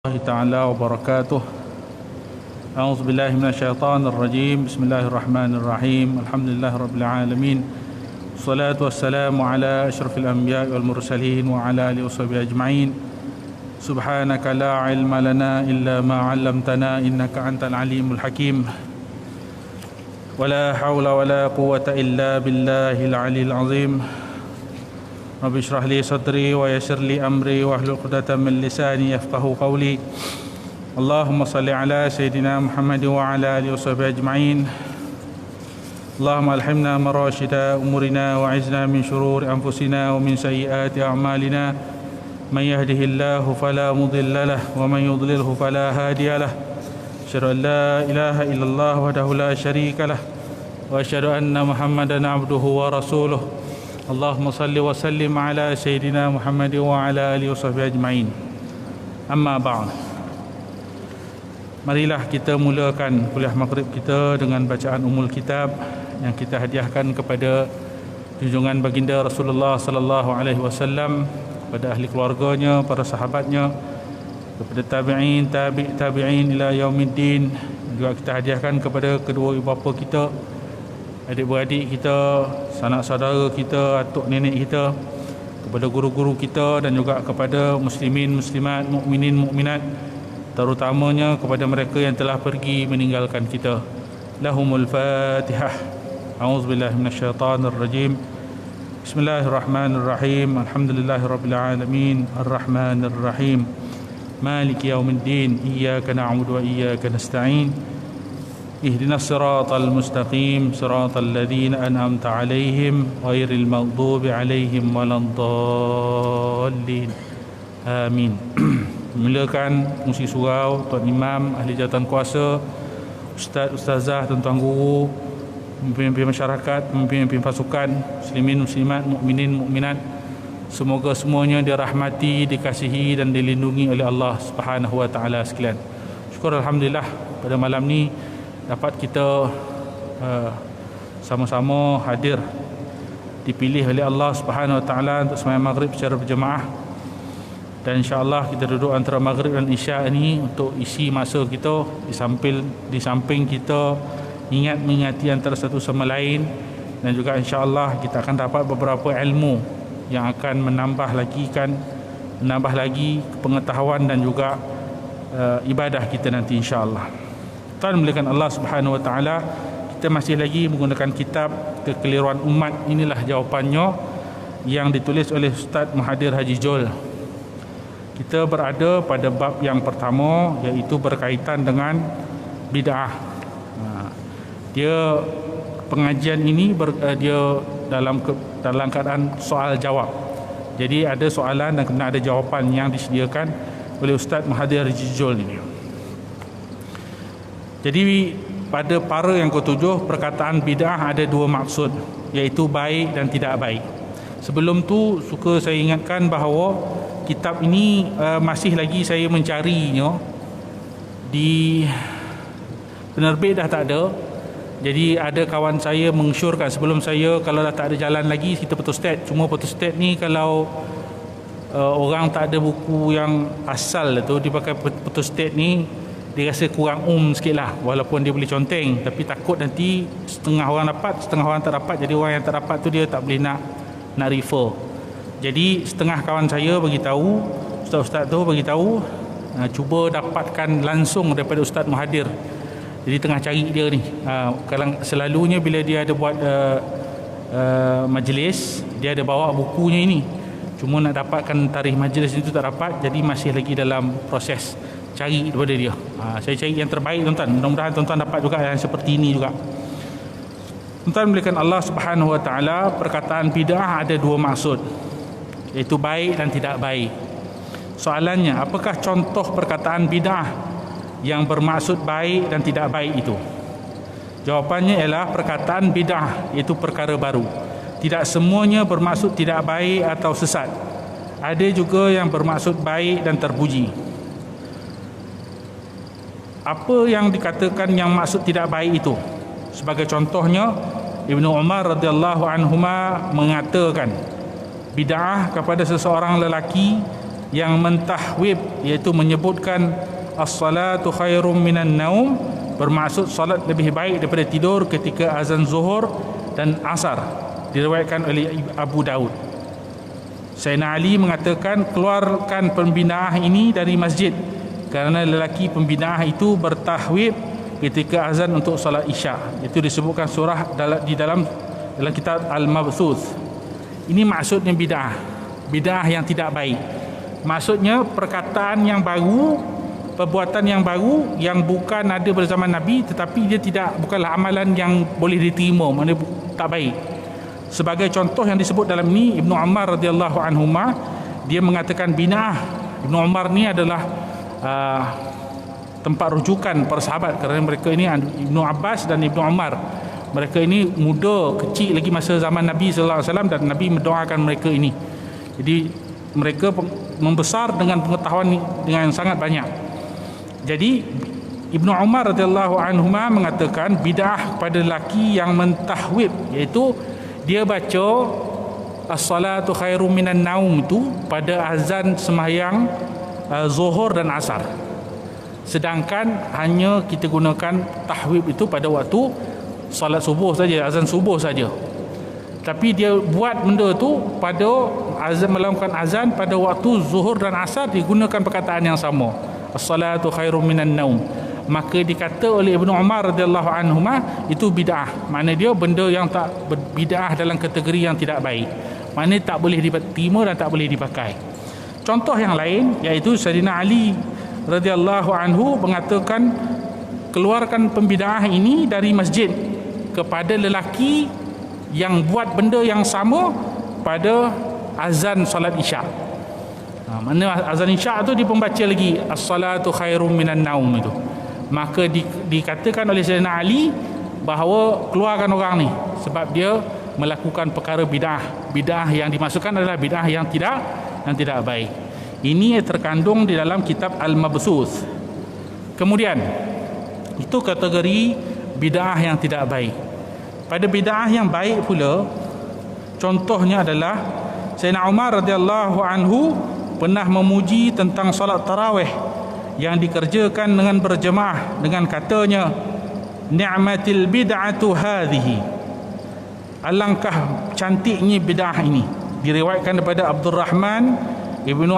الله تعالى وبركاته. أعوذ بالله من الشيطان الرجيم. بسم الله الرحمن الرحيم. الحمد لله رب العالمين. الصلاة والسلام على أشرف الأنبياء والمرسلين وعلى آله وصحبه أجمعين. سبحانك لا علم لنا إلا ما علمتنا إنك أنت العليم الحكيم. ولا حول ولا قوة إلا بالله العلي العظيم. رب اشرح لي صدري ويسر لي أمري واحلل عقدة من لساني يفقهوا قولي. اللهم صل على سيدنا محمد وعلى آله وصحبه أجمعين. اللهم ألهمنا مراشد أمورنا وعزنا من شرور أنفسنا ومن سيئات أعمالنا. من يهده الله فلا مضل له ومن يضلله فلا هادي له. أشهد أن لا إله إلا الله وحده لا شريك له وأشهد أن محمدا عبده ورسوله. Allahumma salli wa sallim ala Sayyidina Muhammad wa ala alihi wa sahbihi ajma'in. Amma ba'd. Marilah kita mulakan kuliah maghrib kita dengan bacaan Ummul Kitab yang kita hadiahkan kepada junjungan baginda Rasulullah sallallahu alaihi wasallam, kepada ahli keluarganya, para sahabatnya, kepada tabi'in, tabi'in ila yaumiddin. Juga kita hadiahkan kepada kedua ibu bapa kita, adik-beradik kita, sanak saudara kita, atuk nenek kita, kepada guru-guru kita dan juga kepada muslimin, muslimat, mukminin, mukminat, terutamanya kepada mereka yang telah pergi meninggalkan kita. Lahumul Fatihah. A'udzubillahi minasyaitonir rajim. Bismillahirrahmanirrahim. Alhamdulillahirabbil alamin. Arrahmanir rahim. Maliki yaumiddin. Iyyaka na'budu wa iyyaka nasta'in. اهدنا الصراط المستقيم صراط الذين أنعمت عليهم غير المغضوب عليهم ولا الضالين آمين. Mulakan fungsi surau, Tuan Imam, ahli jawatan kuasa, Ustaz, Ustazah, tuan-tuan guru, pemimpin masyarakat, pemimpin pasukan, muslimin, muslimat, mukminin, mukminat, semoga semuanya dirahmati, dikasihi dan dilindungi oleh Allah Subhanahu wa taala sekalian. Syukur alhamdulillah pada malam ni dapat kita sama-sama hadir, dipilih oleh Allah Subhanahu Wa Taala untuk sembahyang maghrib secara berjemaah. Dan insya-Allah kita duduk antara maghrib dan isyak ini untuk isi masa kita di samping kita mengingati antara satu sama lain, dan juga insya-Allah kita akan dapat beberapa ilmu yang akan menambah lagi pengetahuan dan juga ibadah kita nanti insya-Allah. Tuan mulakan Allah Subhanahu Wa Taala, kita masih lagi menggunakan kitab Kekeliruan Umat. Inilah jawapannya yang ditulis oleh Ustaz Muhadir Haji Jol. Kita berada pada bab yang pertama, iaitu berkaitan dengan bid'ah. Dia pengajian ini dia dalam keadaan soal jawab. Jadi ada soalan dan kemudian ada jawapan yang disediakan oleh Ustaz Muhadir Haji Jol ini. Jadi pada para yang ketujuh, perkataan bid'ah ada dua maksud, iaitu baik dan tidak baik. Sebelum tu suka saya ingatkan bahawa kitab ini masih lagi saya mencarinya. Di penerbit dah tak ada. Jadi ada kawan saya mengesyorkan sebelum saya, kalau dah tak ada jalan lagi kita photostat. Cuma photostat ni kalau orang tak ada buku yang asal tu, dia pakai photostat ni, dia rasa kurang sikit lah, walaupun dia boleh conteng, tapi takut nanti setengah orang dapat, setengah orang tak dapat. Jadi orang yang tak dapat tu dia tak boleh nak refer. Jadi setengah kawan saya beritahu, ustaz-ustaz tu beritahu, cuba dapatkan langsung daripada Ustaz Muhadir. Jadi tengah cari dia ni. Selalunya bila dia ada buat majlis, dia ada bawa bukunya ini. Cuma nak dapatkan tarikh majlis itu tak dapat, jadi masih lagi dalam proses cari daripada dia. Saya cari yang terbaik tuan-tuan. Mudah-mudahan tuan-tuan dapat juga yang seperti ini juga. Tuan-tuan melihat Allah Subhanahu Wa Taala, perkataan bid'ah ada dua maksud, iaitu baik dan tidak baik. Soalannya, apakah contoh perkataan bid'ah yang bermaksud baik dan tidak baik itu? Jawapannya ialah perkataan bid'ah iaitu perkara baru. Tidak semuanya bermaksud tidak baik atau sesat. Ada juga yang bermaksud baik dan terpuji. Apa yang dikatakan yang maksud tidak baik itu? Sebagai contohnya, Ibnu Umar radhiyallahu anhuma mengatakan bid'ah kepada seseorang lelaki yang mentahwib, iaitu menyebutkan as-salatu khairum minan naum, bermaksud salat lebih baik daripada tidur ketika azan zuhur dan asar, diriwayatkan oleh Abu Daud. Sayyidina Ali mengatakan, keluarkan pembinaah ini dari masjid, kerana lelaki pembinaah itu bertahwib ketika azan untuk salat isya. Itu disebutkan surah di dalam kitab Al-Mabthuth. Ini maksudnya bid'ah, bid'ah yang tidak baik. Maksudnya perkataan yang baru, perbuatan yang baru yang bukan ada pada zaman Nabi, tetapi dia bukanlah amalan yang boleh diterima, maknanya tak baik. Sebagai contoh yang disebut dalam ini, Ibnu Umar radhiyallahu anhuma, dia mengatakan bid'ah. Ibnu Umar ni adalah tempat rujukan para sahabat, kerana mereka ini Ibnu Abbas dan Ibnu Umar, mereka ini muda, kecil lagi masa zaman Nabi sallallahu alaihi wasallam, dan Nabi mendoakan mereka ini. Jadi mereka membesar dengan pengetahuan dengan sangat banyak. Jadi Ibnu Umar radhiyallahu anhuma mengatakan bid'ah kepada lelaki yang mentahwib, iaitu dia baca as-salatu khairum minan naum itu pada azan sembahyang zuhur dan asar, sedangkan hanya kita gunakan tahwib itu pada waktu salat subuh saja, azan subuh saja. Tapi dia buat benda tu pada azan, melakukan azan pada waktu zuhur dan asar, digunakan perkataan yang sama, as-salatu khairum minan naum. Maka dikata oleh Ibnu Umar radhiyallahu anhuma itu bid'ah. Maknanya dia benda yang tak bid'ah dalam kategori yang tidak baik, maknanya tak boleh diterima dan tak boleh dipakai. Contoh yang lain iaitu Sayyidina Ali radhiyallahu anhu mengatakan, keluarkan pembid'ah ini dari masjid kepada lelaki yang buat benda yang sama pada azan salat isya. Mana azan isya tu dia pembaca lagi as-salatu khairum minan naum itu. Maka dikatakan oleh Sayyidina Ali bahawa keluarkan orang ni sebab dia melakukan perkara bid'ah. Bid'ah yang dimasukkan adalah bid'ah yang tidak baik. Ini terkandung di dalam kitab Al-Mabthuth. Kemudian itu kategori bid'ah yang tidak baik. Pada bid'ah yang baik pula, contohnya adalah Sayyidina Umar radhiyallahu anhu pernah memuji tentang solat tarawih yang dikerjakan dengan berjemaah dengan katanya, ni'matil bid'atu hadhihi, alangkah cantiknya bid'ah ini. Diriwayatkan daripada Abdul Rahman Ibnu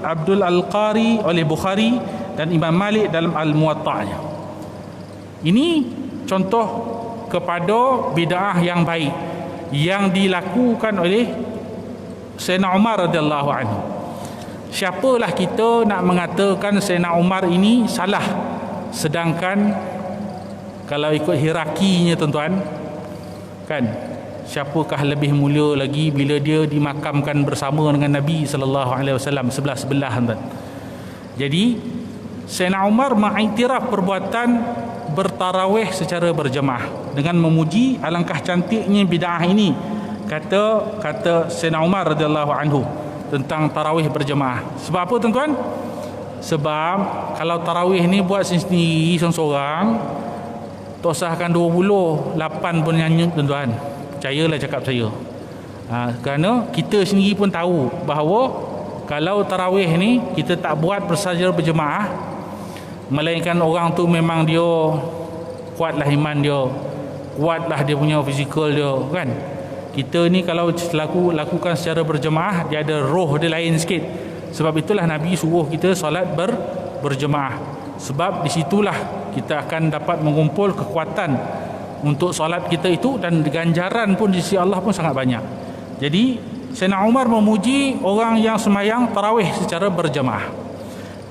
Abdul Al-Qari oleh Bukhari dan Imam Malik dalam Al-Muwatta'nya. Ini contoh kepada bid'ah yang baik yang dilakukan oleh Sayyidina Umar radhiyallahu anhu. Siapalah kita nak mengatakan Sayyidina Umar ini salah, sedangkan kalau ikut hierarkinya tuan-tuan, kan, siapakah lebih mulia lagi bila dia dimakamkan bersama dengan Nabi sallallahu alaihi wasallam sebelah-sebelah, tuan. Jadi Sayyidina Umar mengiktiraf perbuatan bertarawih secara berjemaah dengan memuji alangkah cantiknya bid'ah ini, kata Sayyidina Umar radhiyallahu anhu tentang tarawih berjemaah. Sebab apa tuan-tuan? Sebab kalau tarawih ni buat sendiri seorang, tak usahkan 28 pun nyanyi tuan-tuan. Percayalah cakap saya. Kerana kita sendiri pun tahu bahawa kalau tarawih ni kita tak buat secara berjemaah, melainkan orang tu memang dia kuatlah iman dia, kuatlah dia punya fizikal dia, kan. Kita ni kalau lakukan secara berjemaah, dia ada roh dia lain sikit. Sebab itulah Nabi suruh kita solat berjemaah. Sebab di situlah kita akan dapat mengumpul kekuatan untuk solat kita itu, dan ganjaran pun di sisi Allah pun sangat banyak. Jadi Sayyidina Umar memuji orang yang sembahyang tarawih secara berjemaah.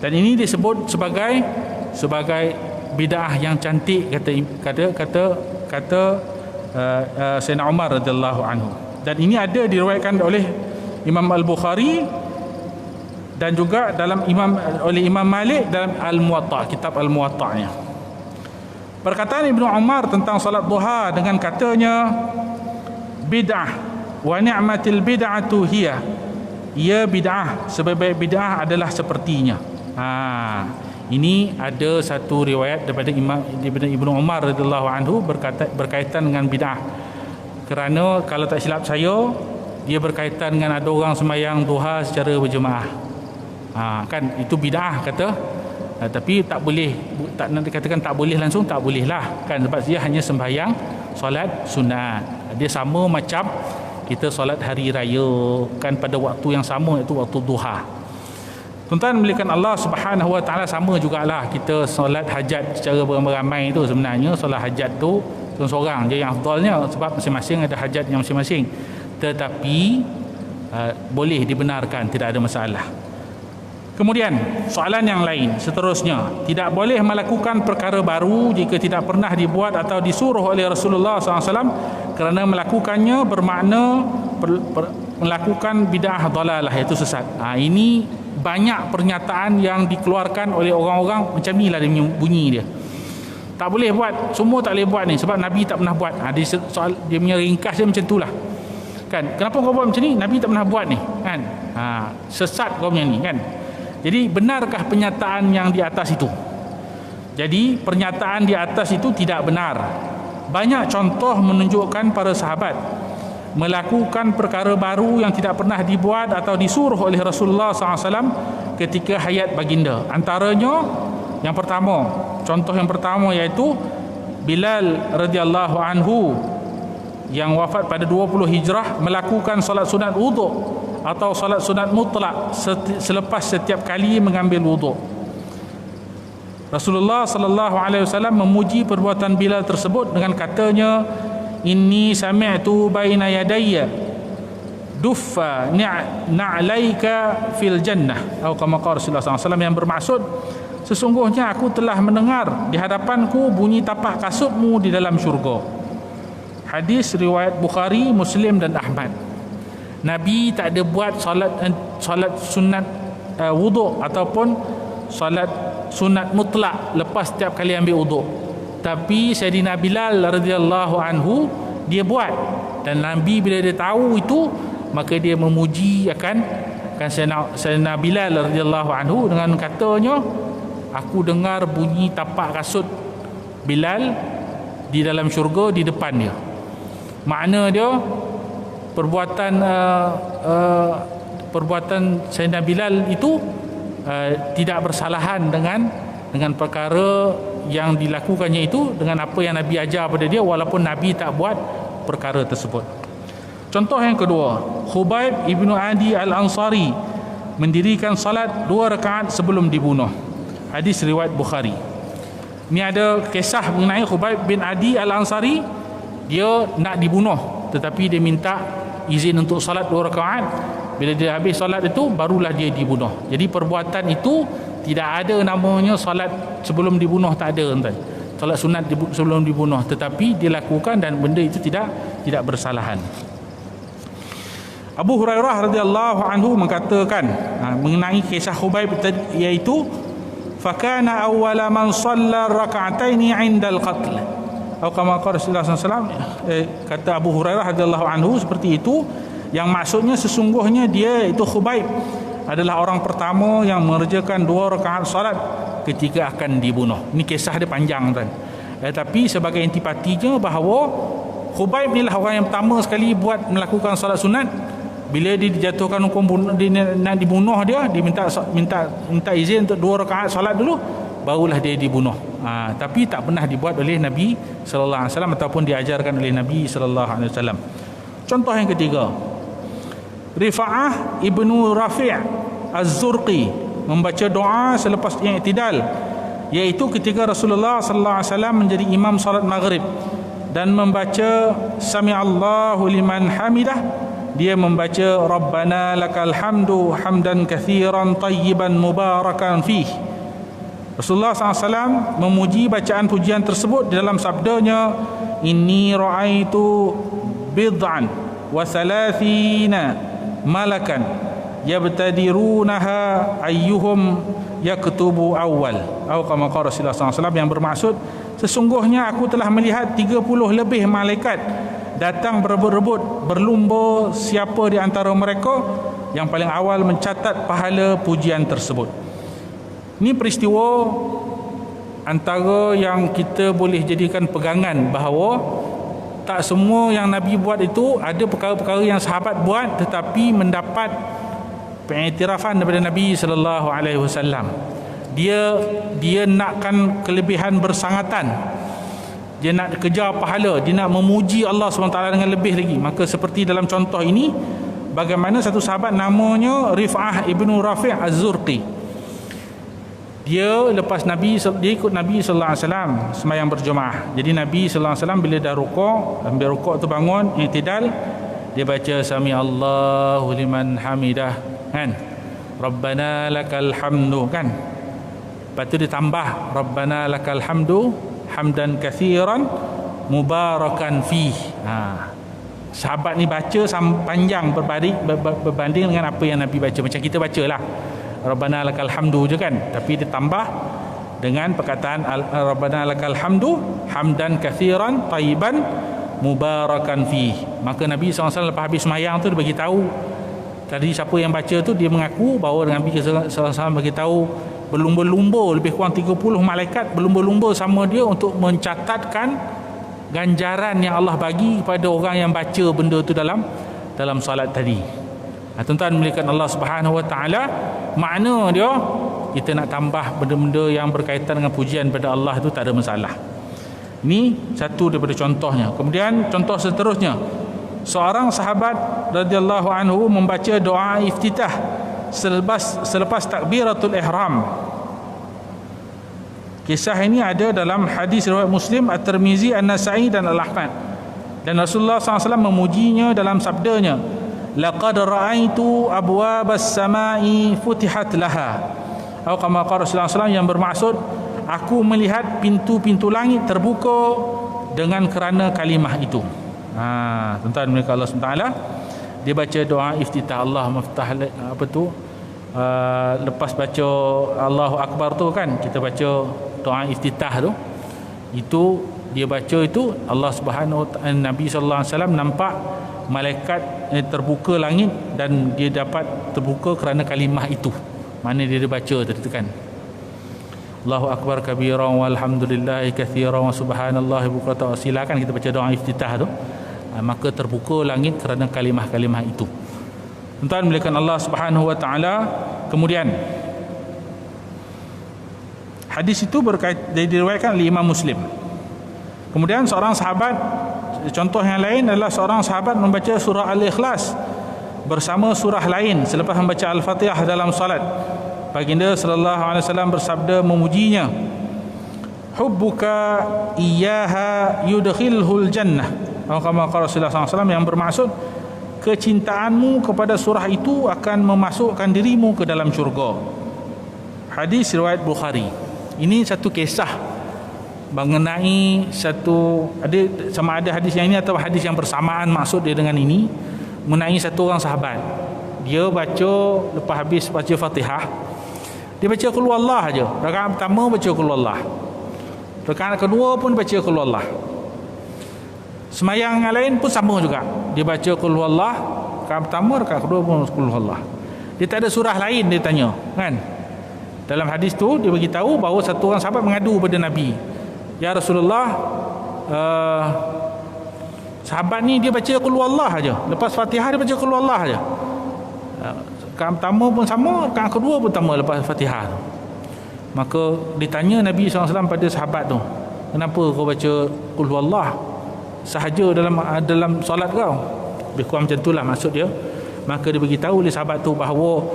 Dan ini disebut sebagai bid'ah yang cantik, kata Sayyidina Umar radhiyallahu anhu. Dan ini ada diriwayatkan oleh Imam Al-Bukhari dan juga oleh Imam Malik dalam Al-Muwatta', kitab Al-Muwatta'nya. Perkataan Ibnu Umar tentang salat duha dengan katanya bid'ah wa ni'matil bid'atu hiya, ia bid'ah, sebaik-baik bid'ah adalah sepertinya. Ini ada satu riwayat daripada Ibnu Umar radhiyallahu anhu berkaitan dengan bid'ah. Kerana kalau tak silap saya, dia berkaitan dengan ada orang sembahyang duha secara berjemaah. Kan itu bid'ah kata. Tapi tak boleh, tak nak dikatakan tak boleh langsung, tak boleh lah kan, sebab dia hanya sembahyang solat sunat. Dia sama macam kita solat hari raya kan, pada waktu yang sama, iaitu waktu duha. Tuan-tuan melihatkan Allah Subhanahu Wa Taala, sama jugalah kita solat hajat secara beramai-ramai tu. Sebenarnya solat hajat tu seorang-seorang je yang afdalnya, sebab masing-masing ada hajat yang masing-masing. Tetapi boleh dibenarkan, tidak ada masalah. Kemudian soalan yang lain seterusnya, tidak boleh melakukan perkara baru jika tidak pernah dibuat atau disuruh oleh Rasulullah SAW, kerana melakukannya bermakna melakukan bid'ah dalalah, iaitu sesat. Ini banyak pernyataan yang dikeluarkan oleh orang-orang macam ni lah dia bunyi dia. Tak boleh buat, semua tak boleh buat ni sebab Nabi tak pernah buat. Soal dia punya ringkas dia macam itulah. Kan, kenapa kau buat macam ni? Nabi tak pernah buat ni, kan? Sesat kau punya ni, kan? Jadi benarkah pernyataan yang di atas itu? Jadi pernyataan di atas itu tidak benar. Banyak contoh menunjukkan para sahabat melakukan perkara baru yang tidak pernah dibuat atau disuruh oleh Rasulullah SAW ketika hayat baginda. Antaranya yang pertama, contoh yang pertama iaitu Bilal radhiyallahu anhu yang wafat pada 20 Hijrah melakukan solat sunat wuduk atau solat sunat mutlak selepas setiap kali mengambil wuduk. Rasulullah sallallahu alaihi wasallam memuji perbuatan Bilal tersebut dengan katanya, inni sami'tu baina yadayya duffa na'laika fil jannah, atau kama qala Rasulullah sallallahu alaihi wasallam, yang bermaksud sesungguhnya aku telah mendengar di hadapanku bunyi tapak kasutmu di dalam syurga. Hadis riwayat Bukhari, Muslim dan Ahmad. Nabi tak ada buat solat sunat wuduk ataupun solat sunat mutlak lepas setiap kali ambil wuduk. Tapi Sayyidina Bilal radhiyallahu anhu dia buat, dan Nabi bila dia tahu itu maka dia memuji akan Sayyidina Bilal radhiyallahu anhu dengan katanya, aku dengar bunyi tapak kasut Bilal di dalam syurga di depan dia. Makna dia perbuatan Sayyidina Bilal itu tidak bersalahan dengan perkara yang dilakukannya itu, dengan apa yang Nabi ajar pada dia, walaupun Nabi tak buat perkara tersebut. Contoh yang kedua, Khubayb ibnu Adi al-Ansari mendirikan salat 2 rakaat sebelum dibunuh. Hadis riwayat Bukhari. Ini ada kisah mengenai Khubayb bin Adi al-Ansari. Dia nak dibunuh, tetapi dia minta izin untuk salat 2 rakaat. Bila dia habis salat itu, barulah dia dibunuh. Jadi perbuatan itu tidak ada namanya salat sebelum dibunuh, tak ada, tuan. Salat sunat sebelum dibunuh, tetapi dilakukan dan benda itu tidak bersalahan. Abu Hurairah radhiyallahu anhu mengatakan mengenai kisah Khubayb iaitu, fakana awwala man shalla rak'ataini 'inda al-qatl, atau kama qala Rasulullah SAW, kata Abu Hurairah radhiyallahu anhu seperti itu, yang maksudnya sesungguhnya dia itu Khubayb adalah orang pertama yang mengerjakan 2 rakaat salat ketika akan dibunuh. Ini kisah dia panjang, tuan. Tapi sebagai intipatinya bahawa Khubayb inilah orang yang pertama sekali melakukan salat sunat. Bila dia dijatuhkan hukum nak dibunuh, dia minta izin untuk 2 rakaat salat dulu, barulah dia dibunuh. Tapi tak pernah dibuat oleh Nabi sallallahu alaihi wasallam ataupun diajarkan oleh Nabi sallallahu alaihi wasallam. Contoh yang ketiga, Rifa'ah ibnu Rafi' Az-Zurqi membaca doa selepas i'tidal, iaitu ketika Rasulullah sallallahu alaihi wasallam menjadi imam salat maghrib dan membaca Sami'allahu liman hamidah, dia membaca Rabbana lakal hamdu hamdan katsiran tayyiban mubarakan fih. Rasulullah SAW memuji bacaan pujian tersebut di dalam sabdanya, inni ra'aitu bid'an wa thalathina malakan yabtadirunaha ayyuhum yaktubu awal, atau kama qala Rasulullah SAW, yang bermaksud sesungguhnya aku telah melihat 30 lebih malaikat datang berebut-rebut berlumba siapa di antara mereka yang paling awal mencatat pahala pujian tersebut. Ini peristiwa antara yang kita boleh jadikan pegangan bahawa tak semua yang Nabi buat itu, ada perkara-perkara yang sahabat buat tetapi mendapat pengiktirafan daripada Nabi sallallahu alaihi wasallam. Dia nakkan kelebihan bersangatan. Dia nak kejar pahala, dia nak memuji Allah SWT dengan lebih lagi. Maka seperti dalam contoh ini, bagaimana satu sahabat namanya Rif'ah ibnu Rafi' Az-Zurqi. Dia lepas dia ikut Nabi sallallahu alaihi wasallam sembahyang berjemaah. Jadi Nabi sallallahu alaihi wasallam bila dah rukuk, ambil rukuk tu bangun, i'tidal, dia baca sami Allahu liman hamidah, kan? Rabbana lakal hamdu, kan? Lepas tu dia tambah Rabbana lakal hamdu hamdan katsiran mubarakan fih. Sahabat ni baca panjang berbanding dengan apa yang Nabi baca. Macam kita bacalah Rabbana lakal hamdu je, kan, tapi dia tambah dengan perkataan Rabbana lakal hamdu hamdan katsiran tayyiban mubarakan fih. Maka Nabi SAW lepas habis sembahyang tu dia bagi tahu, tadi siapa yang baca tu dia mengaku bahawa Nabi SAW bagi tahu berlumba-lumba, lebih kurang 30 malaikat berlumba-lumba sama dia untuk mencatatkan ganjaran yang Allah bagi kepada orang yang baca benda tu dalam solat tadi. Tuan-tuan melihat Allah Subhanahu Wa Taala, makna dia kita nak tambah benda-benda yang berkaitan dengan pujian pada Allah tu tak ada masalah. Ini satu daripada contohnya. Kemudian contoh seterusnya, seorang sahabat radhiyallahu anhu membaca doa iftitah selepas takbiratul ihram. Kisah ini ada dalam hadis riwayat Muslim, At-Tirmizi, An-Nasa'i dan Al-Ahmad. Dan Rasulullah SAW memujinya dalam sabdanya, laqad ra'aitu abwabas samai futihat laha. Atau kama qala Rasulullah SAW, yang bermaksud aku melihat pintu-pintu langit terbuka dengan kerana kalimah itu. Tuan-tuan mereka Allah SWT, dia baca doa iftitah, Allah maftah lepas baca Allahu Akbar tu, kan, kita baca doa iftitah tu, itu dia baca itu Allah Subhanahu Wa Taala, Nabi sallallahu alaihi wasallam nampak malaikat terbuka langit dan dia dapat terbuka kerana kalimah itu. Mana dia baca tadi tu, kan, Allahu Akbar kabiran walhamdulillahi katsiran wa subhanallahi bukratan wa asila, kan, kita baca doa iftitah tu, maka terbuka langit kerana kalimah-kalimah itu. Tuan-tuan melihat Allah Subhanahu Wa Taala. Kemudian hadis itu diriwayatkan oleh Imam Muslim. Kemudian seorang sahabat, contoh yang lain adalah seorang sahabat membaca surah Al-Ikhlas bersama surah lain selepas membaca Al-Fatihah dalam salat. Baginda sallallahu alaihi wasallam bersabda memujinya, hubbuka iyyaha yudkhilhul jannah. Kama qala Rasulullah sallallahu alaihi wasallam, yang bermaksud kecintaanmu kepada surah itu akan memasukkan dirimu ke dalam syurga. Hadis riwayat Bukhari. Ini satu kisah mengenai sama ada hadis yang ini atau hadis yang bersamaan maksud dia dengan ini, mengenai satu orang sahabat. Dia baca lepas habis baca Fatihah, dia baca qul huwallah aja. Rakaat pertama baca qul huwallah, rakaat kedua pun baca qul huwallah. Semayang yang lain pun sama juga, dia baca qul huwallah, rakaat pertama, rakaat kedua pun qul huwallah. Dia tak ada surah lain, dia tanya, kan. Dalam hadis tu dia beritahu bahawa satu orang sahabat mengadu kepada Nabi, ya Rasulullah, sahabat ni dia baca qul huwallah aja, lepas Fatihah dia baca qul huwallah aja. Rakaat pertama pun sama, rakaat kedua pun sama lepas Fatihah tu. Maka ditanya Nabi SAW pada sahabat tu, kenapa kau baca qul huwallah sahaja dalam solat kau? Lebih kurang macam itulah maksud dia. Maka dia beritahu oleh sahabat tu bahawa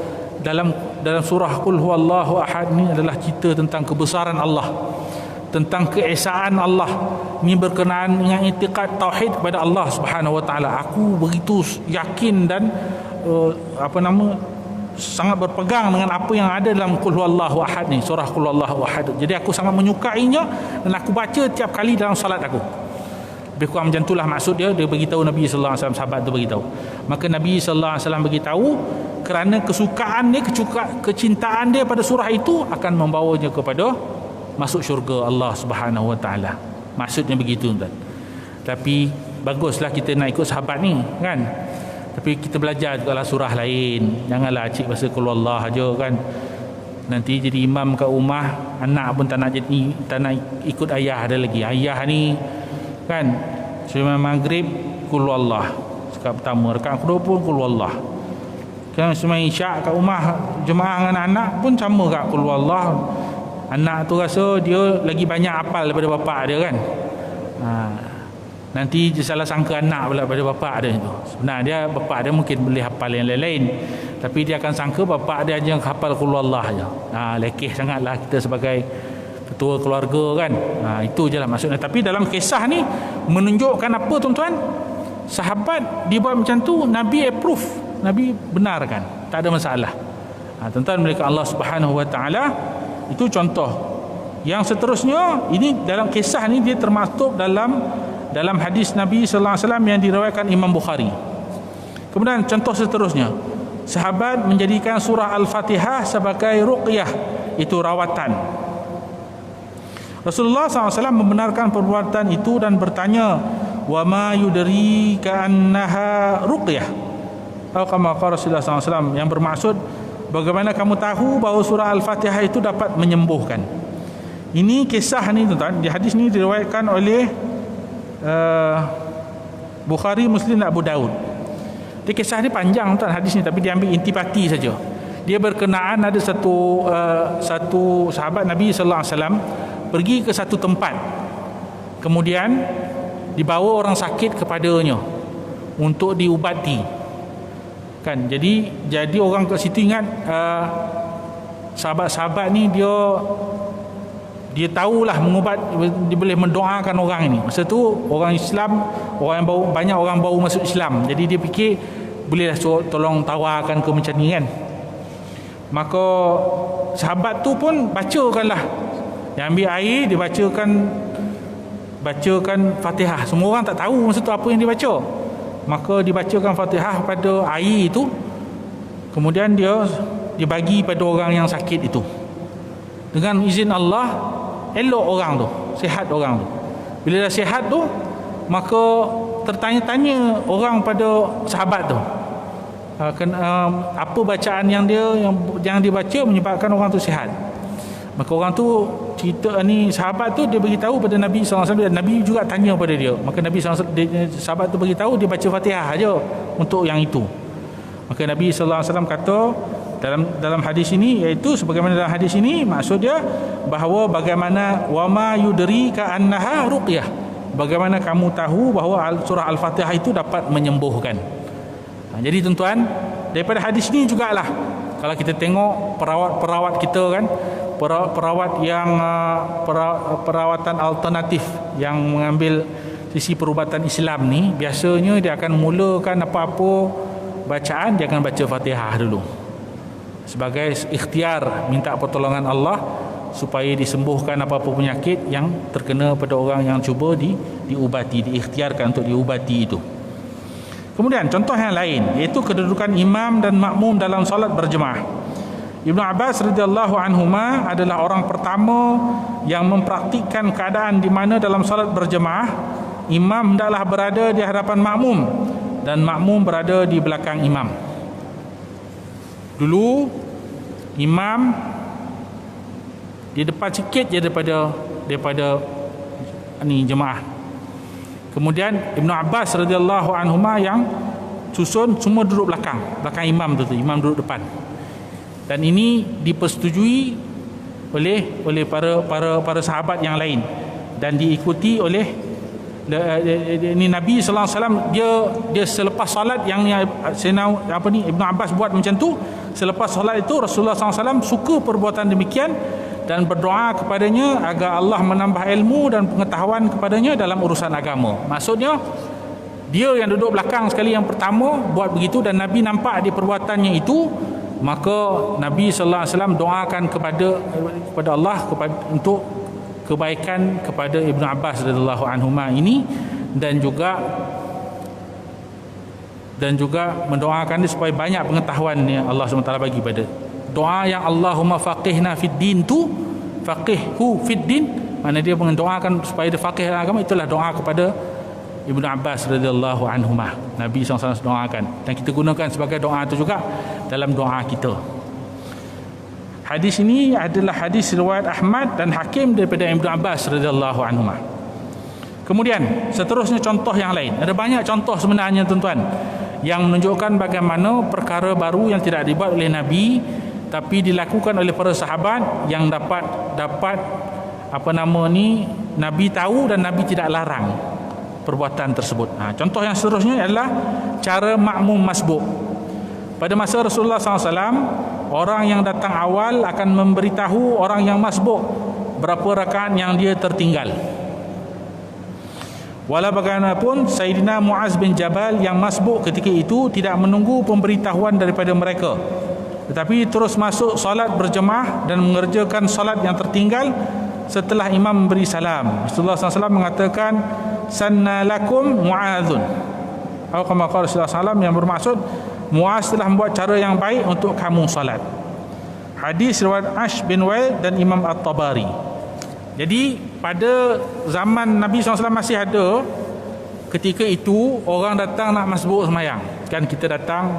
dalam surah qul huwallahu ahad ni adalah cerita tentang kebesaran Allah, tentang keesaan Allah. Ini berkenaan dengan i'tiqad tauhid kepada Allah Subhanahu Wa Taala. Aku begitu yakin dan sangat berpegang dengan apa yang ada dalam qul huwallahu ahad ni, surah qul huwallahu ahad. Jadi aku sangat menyukainya dan aku baca tiap kali dalam solat aku. Lebih kurang macam itulah maksud dia. Dia beritahu Nabi sallallahu alaihi wasallam, sahabat tu beritahu. Maka Nabi sallallahu alaihi wasallam beritahu kerana kesukaan dia, kecintaan dia pada surah itu akan membawanya kepada masuk syurga Allah Subhanahu Wa Taala. Maksudnya begitu, tuan. Tapi baguslah kita nak ikut sahabat ni, kan. Tapi kita belajar juga lah surah lain. Janganlah cik bahasa qul huwallah aja, kan. Nanti jadi imam kat rumah, anak pun tak nak ikut ayah ada lagi. Ayah ni, kan, sebelum maghrib qul huwallah, rakaat pertama, rakaat kedua pun qul huwallah. Kalau semai isyak kat rumah jemaah dengan anak pun sama kat qul huwallah. Anak tu rasa dia lagi banyak hafal daripada bapak dia kan. Nanti dia salah sangka anak pula pada bapak dia tu. Sebenarnya bapak dia mungkin boleh hafal yang lain-lain, tapi dia akan sangka bapak dia hanya hafal qul huwallah aja. Lekeh sangatlah kita sebagai ketua keluarga kan. Itu je lah maksudnya. Tapi dalam kisah ni menunjukkan apa tuan-tuan? Sahabat dibuat macam tu, Nabi approve, Nabi benarkan, tak ada masalah. Tuan-tuan mereka Allah Subhanahu Wa Taala, itu contoh. Yang seterusnya ini dalam kisah ni dia termasuk dalam hadis Nabi sallallahu alaihi wasallam yang diriwayatkan Imam Bukhari. Kemudian contoh seterusnya, sahabat menjadikan surah Al-Fatihah sebagai ruqyah, itu rawatan. Rasulullah SAW membenarkan perbuatan itu dan bertanya, wa ma yudrika annaha ruqyah, atau kama qala Rasulullah SAW, yang bermaksud bagaimana kamu tahu bahawa surah Al-Fatihah itu dapat menyembuhkan. Ini kisah ni tuan-tuan, di hadis ni diriwayatkan oleh Bukhari, Muslim dan Abu Daud. Di kisah ni panjang tuan hadis ni, tapi diambil intipati saja. Dia berkenaan ada satu sahabat Nabi sallallahu alaihi wasallam pergi ke satu tempat, kemudian dibawa orang sakit kepadanya untuk diubati kan. Jadi orang kat situ ingat sahabat-sahabat ni dia tahulah mengubat, dia boleh mendoakan orang ini. Masa tu orang Islam, orang yang banyak orang baru masuk Islam, jadi dia fikir bolehlah tolong tawarkan ke macam ni kan. Maka sahabat tu pun bacakanlah, dia ambil air, dia bacakan Fatihah. Semua orang tak tahu masa tu apa yang dia baca, maka dibacakan Fatihah pada air itu. Kemudian dia bagi pada orang yang sakit itu. Dengan izin Allah, elok orang tu, sihat orang tu. Bila dah sihat tu, maka tertanya-tanya orang pada sahabat tu, apa bacaan yang dibaca menyebabkan orang tu sihat. Maka orang tu cerita ni, sahabat tu dia beritahu pada Nabi SAW, dan Nabi juga tanya pada dia. Maka Nabi SAW, sahabat tu beritahu dia baca Fatihah aja untuk yang itu. Maka Nabi SAW kata dalam hadis ini, iaitu sebagaimana dalam hadis ini, maksud dia bahawa bagaimana wama yudrika annaha ruqyah, bagaimana kamu tahu bahawa surah Al-Fatihah itu dapat menyembuhkan. Jadi tuan-tuan, daripada hadis ini jugalah kalau kita tengok perawat kita kan, perawat yang perawatan alternatif yang mengambil sisi perubatan Islam ni, biasanya dia akan mulakan apa-apa bacaan, dia akan baca Fatihah dulu sebagai ikhtiar minta pertolongan Allah supaya disembuhkan apa-apa penyakit yang terkena pada orang yang cuba diubati, diikhtiarkan untuk diubati itu. Kemudian contoh yang lain, iaitu kedudukan imam dan makmum dalam solat berjemaah. Ibnu Abbas radhiyallahu anhuma adalah orang pertama yang mempraktikkan keadaan di mana dalam solat berjemaah imam hendaklah berada di hadapan makmum dan makmum berada di belakang imam. Dulu imam di depan sikit je daripada ni jemaah. Kemudian Ibnu Abbas radhiyallahu anhuma yang susun semua duduk belakang imam tu, imam duduk depan. Dan ini dipersetujui oleh para sahabat yang lain dan diikuti oleh ini Nabi sallallahu alaihi wasallam. Dia selepas solat yang Ibnu Abbas buat macam tu, selepas solat itu Rasulullah sallallahu alaihi wasallam suka perbuatan demikian dan berdoa kepadanya agar Allah menambah ilmu dan pengetahuan kepadanya dalam urusan agama. Maksudnya dia yang duduk belakang sekali yang pertama buat begitu, dan Nabi nampak di perbuatannya itu, maka Nabi sallallahu alaihi wasallam doakan kepada Allah untuk kebaikan kepada Ibnu Abbas radhiyallahu anhuma ini, dan juga mendoakan dia supaya banyak pengetahuan yang Allah SWT bagi pada doa yang Allahumma faqihna fid din tu, faqihhu fid din, mana dia mendoakan supaya dia faqih dalam agama. Itulah doa kepada Ibnu Abbas radhiyallahu anhuma, Nabi SAW doakan, dan kita gunakan sebagai doa itu juga dalam doa kita. Hadis ini adalah hadis riwayat Ahmad dan Hakim daripada Ibnu Abbas radhiyallahu anhuma. Kemudian seterusnya contoh yang lain, ada banyak contoh sebenarnya tuan-tuan yang menunjukkan bagaimana perkara baru yang tidak dibuat oleh Nabi tapi dilakukan oleh para sahabat yang dapat Nabi tahu dan Nabi tidak larang perbuatan tersebut. Contoh yang seterusnya adalah cara makmum masbuk. Pada masa Rasulullah SAW, orang yang datang awal akan memberitahu orang yang masbuk berapa rakaat yang dia tertinggal. Walau bagaimanapun, Sayyidina Muaz bin Jabal yang masbuk ketika itu tidak menunggu pemberitahuan daripada mereka, tetapi terus masuk solat berjemaah dan mengerjakan solat yang tertinggal setelah imam memberi salam. Rasulullah SAW mengatakan, "Sanna lakum Mu'adzun." Atau kama qala Rasulullah SAW, yang bermaksud Muaz telah membuat cara yang baik untuk kamu salat. Hadis riwayat Ash bin Wail dan Imam At-Tabari. Jadi pada zaman Nabi SAW masih ada, ketika itu orang datang nak masbuk semayang. Kan kita datang,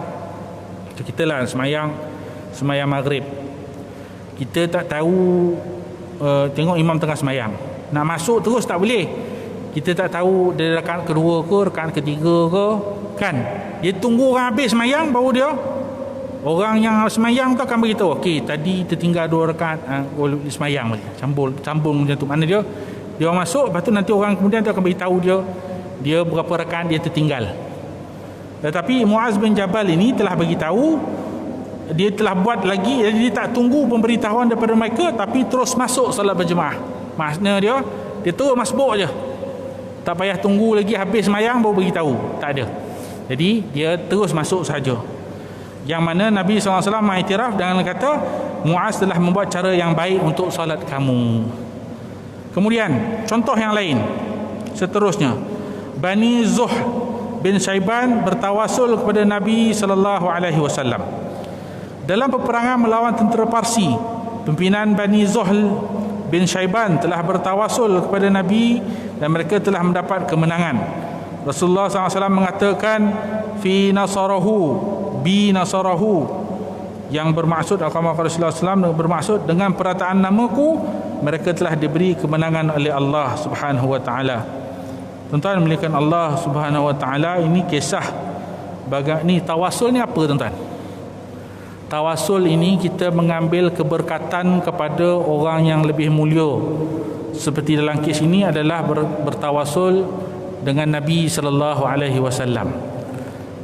kita lah semayang maghrib. Kita tak tahu, tengok imam tengah semayang, nak masuk terus tak boleh. Kita tak tahu dia rakaat kedua ke, rakaat ketiga ke, kan. Dia tunggu orang habis semayang baru dia, orang yang semayang tu akan beritahu, okey tadi tertinggal 2 rakaat, boleh semayang lagi. Sambung macam tu. Mana dia masuk, lepas tu nanti orang kemudian tu akan beritahu dia berapa rakaat dia tertinggal. Tetapi Muaz bin Jabal ini telah bagi tahu, dia telah buat lagi, jadi dia tak tunggu pemberitahuan daripada mereka tapi terus masuk solat berjemaah. Maksudnya dia terus masbuk je, tak payah tunggu lagi habis semayang baru beritahu, tak ada. Jadi dia terus masuk saja. Yang mana Nabi SAW mengiktiraf dengan kata, Muaz telah membuat cara yang baik untuk solat kamu. Kemudian contoh yang lain seterusnya, Bani Zuh bin Syaiban bertawasul kepada Nabi SAW. Dalam peperangan melawan tentera Parsi, pimpinan Bani Zuhl bin Syaiban telah bertawasul kepada Nabi dan mereka telah mendapat kemenangan. Rasulullah SAW mengatakan, fi nasarahu bi nasarahu, yang bermaksud Rasulullah SAW bermaksud dengan perataan namaku mereka telah diberi kemenangan oleh Allah Subhanahu wa taala. Tuan-tuan melihatkan Allah Subhanahu wa taala, ini kisah ni tawasul ni apa tuan-tuan? Tawasul ini kita mengambil keberkatan kepada orang yang lebih mulia. Seperti dalam kes ini adalah bertawasul dengan Nabi sallallahu alaihi wasallam.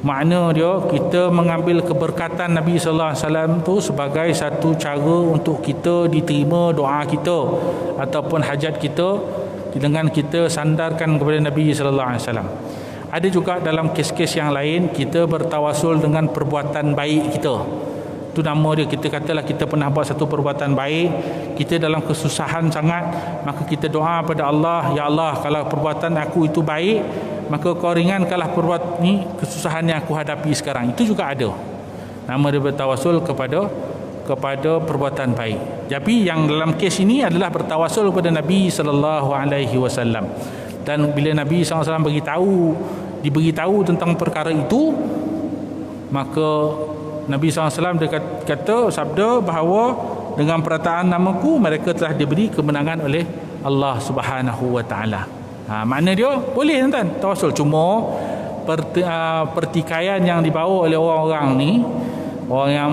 Makna dia, kita mengambil keberkatan Nabi sallallahu alaihi wasallam tu sebagai satu cara untuk kita diterima doa kita ataupun hajat kita dengan kita sandarkan kepada Nabi sallallahu alaihi wasallam. Ada juga dalam kes-kes yang lain kita bertawasul dengan perbuatan baik kita. Itu nama dia, kita katalah kita pernah buat satu perbuatan baik, kita dalam kesusahan sangat, maka kita doa pada Allah, ya Allah, kalau perbuatan aku itu baik, maka kau ringankanlah kesusahan yang aku hadapi sekarang. Itu juga ada. Nama dia bertawasul kepada perbuatan baik. Tapi yang dalam kes ini adalah bertawasul kepada Nabi sallallahu alaihi wasallam. Dan bila Nabi sallallahu alaihi wasallam diberitahu tentang perkara itu, maka Nabi SAW dia kata sabda bahawa dengan perataan namaku mereka telah diberi kemenangan oleh Allah Subhanahu wa taala. Makna dia boleh tuan-tuan tawasul, cuma pertikaian yang dibawa oleh orang-orang ni, orang yang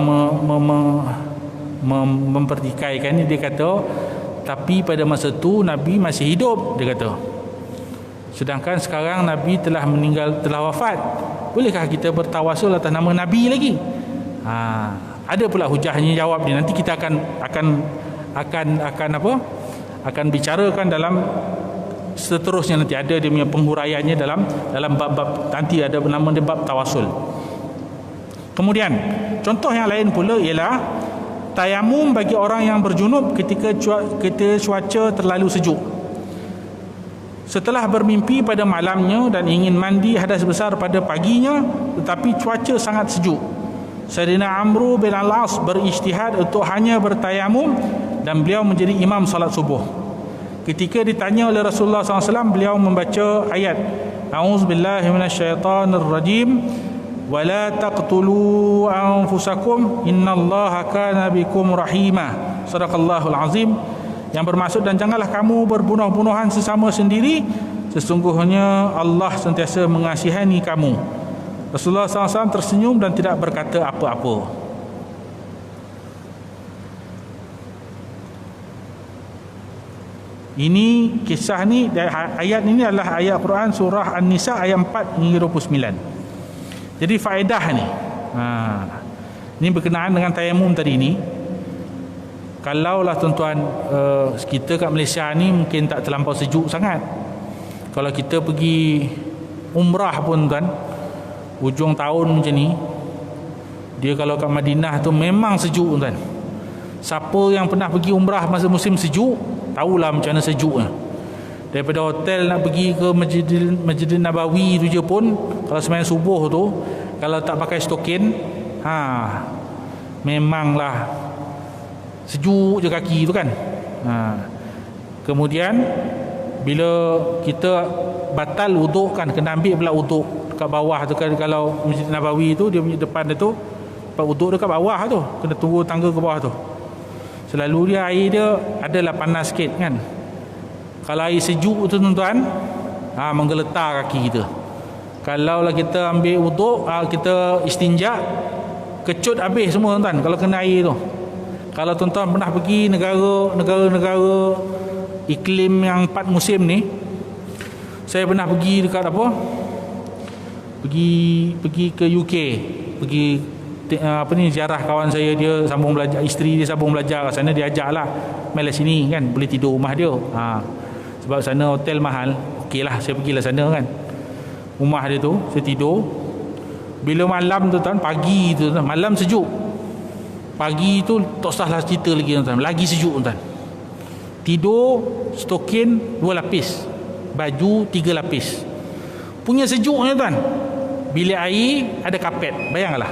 mempertikaikan ni, dia kata tapi pada masa tu Nabi masih hidup, dia kata. Sedangkan sekarang Nabi telah meninggal, telah wafat. Bolehkah kita bertawasul atas nama Nabi lagi? Ada pula hujahnya, jawab ni. Nanti kita akan bicarakan dalam seterusnya, nanti ada dia punya penghuraiannya dalam bab-bab, nanti ada nama dia bab tawasul. Kemudian contoh yang lain pula ialah tayamum bagi orang yang berjunub ketika cuaca terlalu sejuk. Setelah bermimpi pada malamnya dan ingin mandi hadas besar pada paginya, tetapi cuaca sangat sejuk, Sayyidina Amru bin Al-As berijtihad untuk hanya bertayamum dan beliau menjadi imam salat subuh. Ketika ditanya oleh Rasulullah SAW, beliau membaca ayat A'udzubillahi minasyaitanirrajim wa la taqtulu anfusakum innallaha kana bikum rahimah. Sadaqallahul azim. Yang bermaksud, dan janganlah kamu berbunuh-bunuhan sesama sendiri, sesungguhnya Allah sentiasa mengasihani kamu. Rasulullah SAW tersenyum dan tidak berkata apa-apa. Ini kisah ni, ayat ini adalah ayat Quran surah An-Nisa ayat 4 hingga 29. Jadi faedah ni, ini berkenaan dengan tayamum tadi ni. Kalaulah tuan-tuan, kita kat Malaysia ni mungkin tak terlampau sejuk sangat. Kalau kita pergi umrah pun tuan, hujung tahun macam ni, dia kalau kat Madinah tu memang sejuk tuan. Siapa yang pernah pergi umrah masa musim sejuk, tahulah macam mana sejuknya. Daripada hotel nak pergi ke Masjid Nabawi tu je pun, kalau sembahyang subuh tu, kalau tak pakai stokin, memanglah sejuk je kaki tu kan. Kemudian bila kita batal wuduk kan, kena ambil pula wuduk kat bawah tu kan. Kalau Masjid Nabawi tu, dia punya depan dia tu, tempat wuduk dekat bawah tu, kena tunggu tangga ke bawah tu. Selalu dia air dia adalah panas sikit kan. Kalau air sejuk tu tuan-tuan, menggeletar kaki kita. Kalau lah kita ambil wuduk, kita istinja, kecut habis semua tuan-tuan kalau kena air tu. Kalau tuan-tuan pernah pergi negara iklim yang 4 musim ni, saya pernah pergi dekat apa? Pergi ke UK, pergi ziarah kawan saya, dia sambung belajar, isteri dia sambung belajar kat sana, dia ajaklah main sini kan, boleh tidur rumah dia. Sebab sana hotel mahal, okeylah saya pergilah sana kan. Rumah dia tu saya tidur. Bila malam tu tuan, pagi tu tuan, malam sejuk, pagi tu tak usahlah cerita lagi tuan, lagi sejuk tuan. Tidur stokin 2 lapis, baju 3 lapis, punya sejuknya tuan. Bilik air ada kapet, bayangkanlah.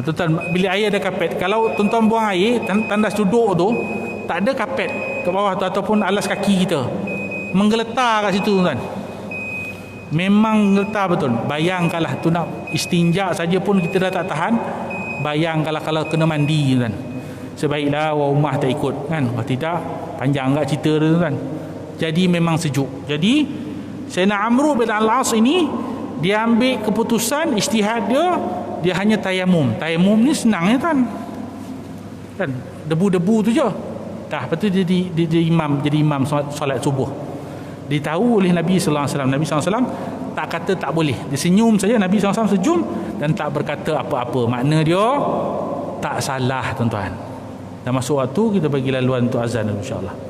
Tuan-tuan, bilik air ada kapet. Kalau tuan-tuan buang air, tandas duduk tu tak ada kapet ke bawah tu ataupun alas kaki kita, menggeletar kat situ tuan. Memang menggeletar betul. Bayangkanlah tu, nak istinja saja pun kita dah tak tahan, bayangkanlah kalau kena mandi tuan. Sebaiklah orang rumah tak ikut kan. Kalau tidak, panjang enggak cerita tu tuan. Jadi memang sejuk. Jadi Sayyidina Amr bin Al-As ini, dia ambil keputusan istihad dia hanya tayamum. Tayamum ni senang ya kan, debu-debu tu je dah. Lepas tu dia jadi imam solat subuh. Ditahu oleh Nabi sallallahu alaihi wasallam. Nabi sallallahu alaihi wasallam tak kata tak boleh, dia senyum saja. Nabi sallallahu alaihi wasallam senyum dan tak berkata apa-apa. Makna dia tak salah tuan-tuan. Dah masuk waktu, kita bagi laluan untuk azan insya-Allah.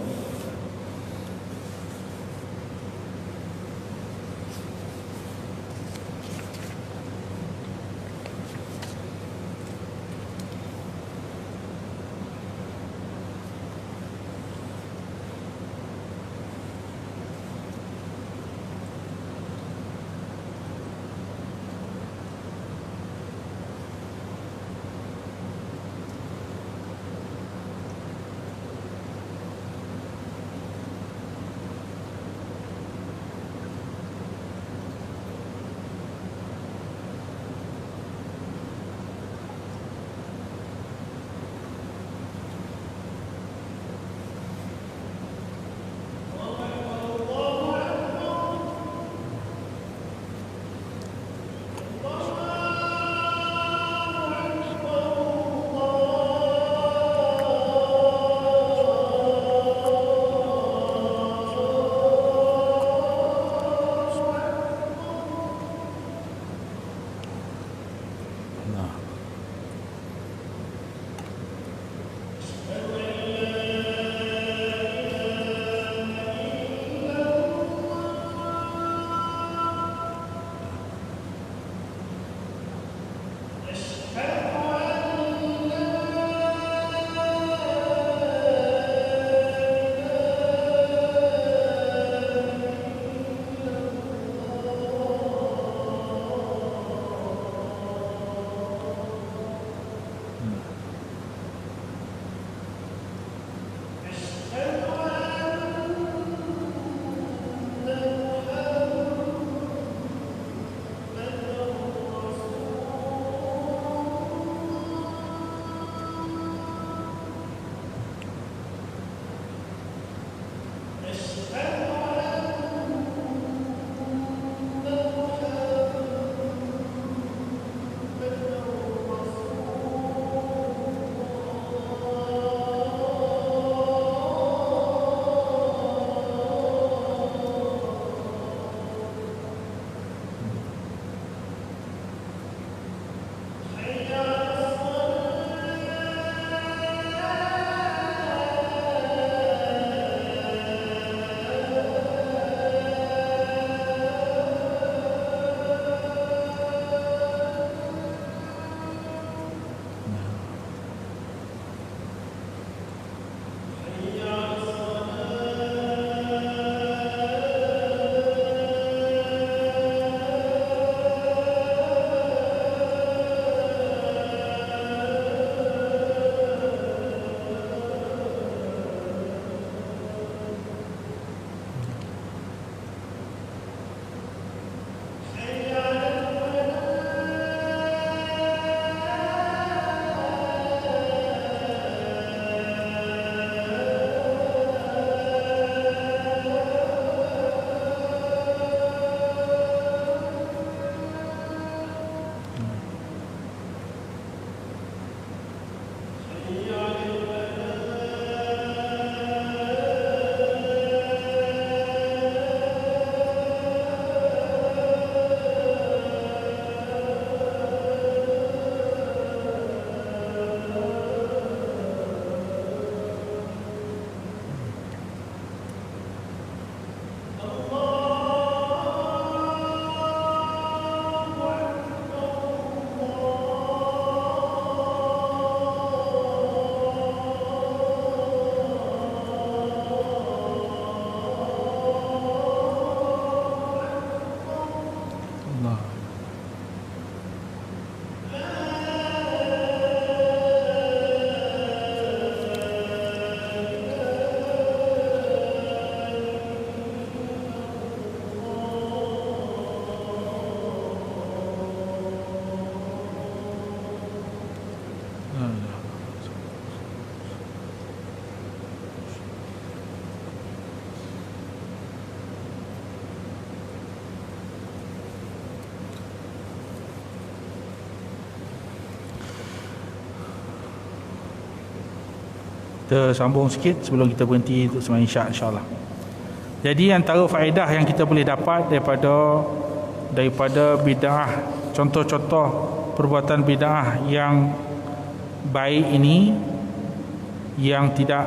Kita sambung sikit sebelum kita berhenti untuk sembahyang isyak, insya-Allah. Jadi antara faedah yang kita boleh dapat daripada bid'ah, contoh-contoh perbuatan bid'ah yang baik ini, yang tidak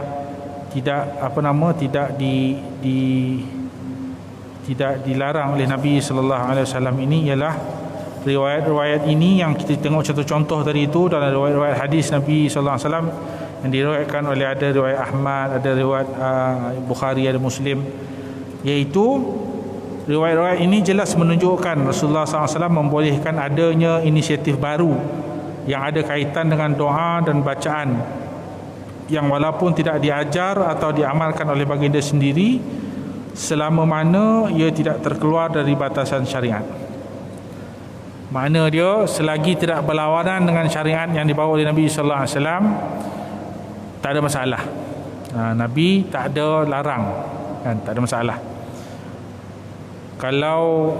dilarang oleh Nabi sallallahu alaihi wasallam ini, ialah riwayat-riwayat ini yang kita tengok contoh-contoh tadi itu dalam riwayat-riwayat hadis Nabi sallallahu alaihi wasallam yang diriwayatkan oleh, ada riwayat Ahmad, ada riwayat Bukhari, ada Muslim, iaitu riwayat-riwayat ini jelas menunjukkan Rasulullah SAW membolehkan adanya inisiatif baru yang ada kaitan dengan doa dan bacaan, yang walaupun tidak diajar atau diamalkan oleh baginda sendiri, selama mana ia tidak terkeluar dari batasan syariat. Makna dia, selagi tidak berlawanan dengan syariat yang dibawa oleh Nabi sallallahu alaihi wasallam, tak ada masalah. Nabi tak ada larang, kan, tak ada masalah. Kalau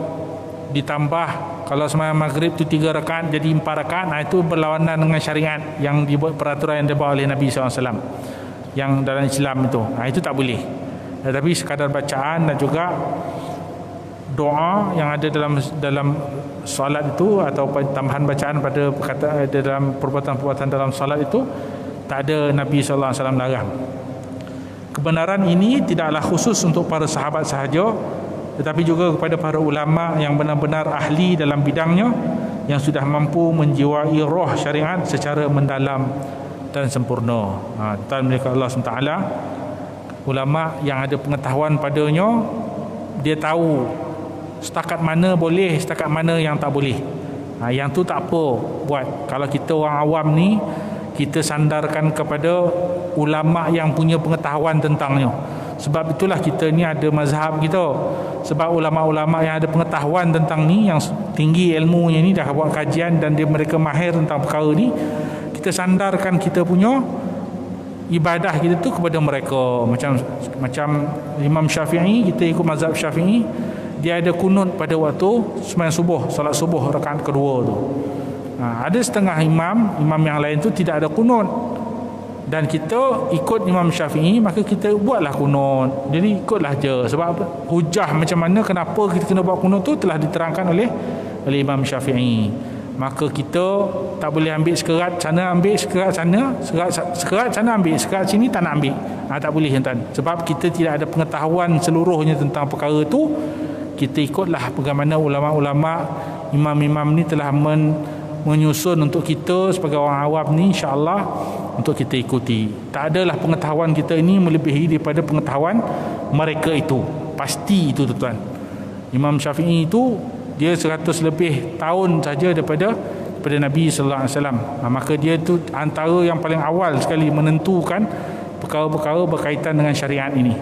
ditambah, kalau sembahyang maghrib tu 3 rakaat jadi 4 rakaat, itu berlawanan dengan syariat yang dibuat, peraturan yang dibawa oleh Nabi SAW yang dalam Islam itu tak boleh. Tetapi sekadar bacaan dan juga doa yang ada dalam solat itu, atau tambahan bacaan pada perkataan dalam perbuatan-perbuatan dalam solat itu, tak ada Nabi SAW larang. Kebenaran ini tidaklah khusus untuk para sahabat sahaja, tetapi juga kepada para ulama yang benar-benar ahli dalam bidangnya, yang sudah mampu menjiwai roh syariat secara mendalam dan sempurna. Tuan mereka Allah SWT, ulama yang ada pengetahuan padanya, dia tahu setakat mana boleh, setakat mana yang tak boleh. Yang tu tak apa buat. Kalau kita orang awam ni, kita sandarkan kepada ulama yang punya pengetahuan tentangnya. Sebab itulah kita ni ada mazhab kita. Sebab ulama-ulama yang ada pengetahuan tentang ni, yang tinggi ilmunya ni, dah buat kajian dan mereka mahir tentang perkara ni, kita sandarkan kita punya ibadah kita tu kepada mereka. Macam Imam Syafi'i, kita ikut mazhab Syafi'i, dia ada kunut pada waktu sembahyang subuh, solat subuh rakaat kedua tu. Ada setengah imam yang lain tu tidak ada kunut, dan kita ikut Imam Syafi'i, maka kita buatlah kunut. Jadi ikutlah je. Sebab apa? Hujah macam mana, kenapa kita kena buat kunut tu telah diterangkan oleh Imam Syafi'i. Maka kita tak boleh ambil sekerat sana, ambil sekerat sana, sekerat sana ambil, sekerat sini tak nak ambil. Tak boleh, tuan. Sebab kita tidak ada pengetahuan seluruhnya tentang perkara tu. Kita ikutlah bagaimana ulama-ulama, imam-imam ni telah menyusun untuk kita sebagai orang awam ni, insya-Allah, untuk kita ikuti. Tak adalah pengetahuan kita ini melebihi daripada pengetahuan mereka itu. Pasti itu, tuan. Imam Syafi'i itu dia 100 lebih tahun saja daripada Nabi sallallahu alaihi wasallam. Maka dia itu antara yang paling awal sekali menentukan perkara-perkara berkaitan dengan syariat ini.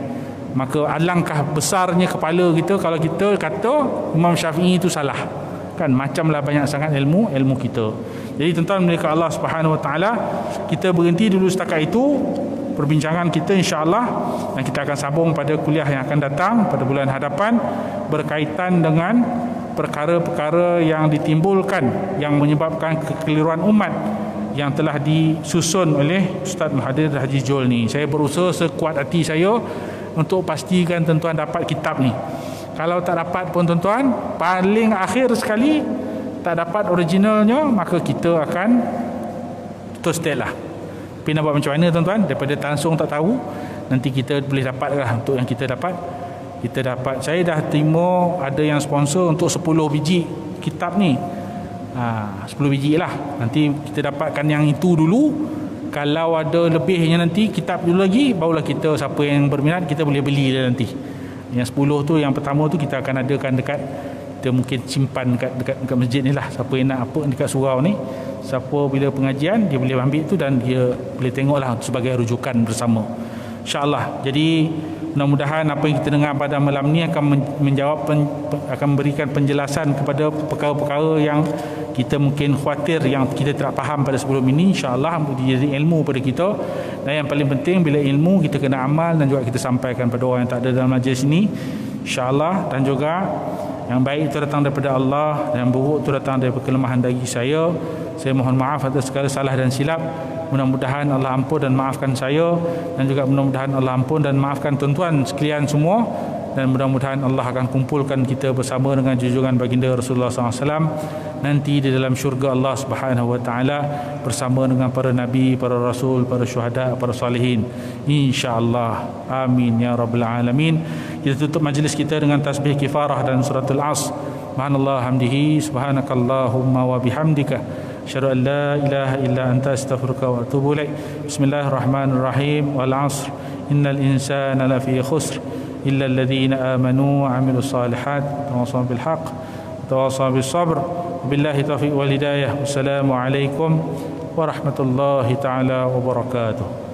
Maka alangkah besarnya kepala kita kalau kita kata Imam Syafi'i itu salah. Kan, macamlah banyak sangat ilmu kita. Jadi tuan-tuan mereka Allah Subhanahu Wa Taala, kita berhenti dulu setakat itu perbincangan kita, insya-Allah, dan kita akan sambung pada kuliah yang akan datang pada bulan hadapan, berkaitan dengan perkara-perkara yang ditimbulkan, yang menyebabkan kekeliruan umat, yang telah disusun oleh Ustaz Muhadir Haji Jol ni. Saya berusaha sekuat hati saya untuk pastikan tuan-tuan dapat kitab ni. Kalau tak dapat pun, tuan-tuan, paling akhir sekali tak dapat originalnya, maka kita akan tutup state lah. Tapi nak buat macam mana, tuan-tuan? Daripada langsung tak tahu, nanti kita boleh dapat lah. Untuk yang kita dapat, saya dah terima ada yang sponsor untuk 10 biji kitab ni. 10 biji lah. Nanti kita dapatkan yang itu dulu. Kalau ada lebihnya nanti, kitab dulu lagi, barulah kita, siapa yang berminat, kita boleh beli dia nanti. Yang 10 tu, yang pertama tu kita akan adakan dekat, kita mungkin simpan dekat masjid ni lah. Siapa yang nak apa dekat surau ni, siapa bila pengajian dia boleh ambil tu, dan dia boleh tengok lah sebagai rujukan bersama, insya-Allah. Jadi mudah-mudahan apa yang kita dengar pada malam ni akan menjawab, akan memberikan penjelasan kepada perkara-perkara yang kita mungkin khawatir, yang kita tidak faham pada sebelum ini. InsyaAllah jadi ilmu pada kita. Dan yang paling penting, bila ilmu kita kena amal dan juga kita sampaikan pada orang yang tak ada dalam majlis ini, InsyaAllah. Dan juga yang baik itu datang daripada Allah, dan yang buruk itu datang daripada kelemahan diri saya. Saya mohon maaf atas segala salah dan silap. Mudah-mudahan Allah ampun dan maafkan saya, dan juga mudah-mudahan Allah ampun dan maafkan tuan-tuan sekalian semua, dan mudah-mudahan Allah akan kumpulkan kita bersama dengan junjungan baginda Rasulullah SAW nanti di dalam syurga Allah Subhanahu wa taala bersama dengan para nabi, para rasul, para syuhada, para salihin, insya-Allah. Amin ya rabbal alamin. Kita tutup majlis kita dengan tasbih kifarah dan suratul Asr. Subhanallah hamdihi, subhanakallahumma wa bihamdika, asyhadu an la ilaha illa anta, astaghfiruka wa atubu ilaik. Bismillahirrahmanirrahim. Wal 'asr, innal insana lafi khusr illa alladhina amanu wa 'amilus salihat wa tawasaw bil haqq wa tawasaw bis sabr. Billahi taufiq wal hidayah. Wassalamu alaikum warahmatullahi taala wabarakatuh.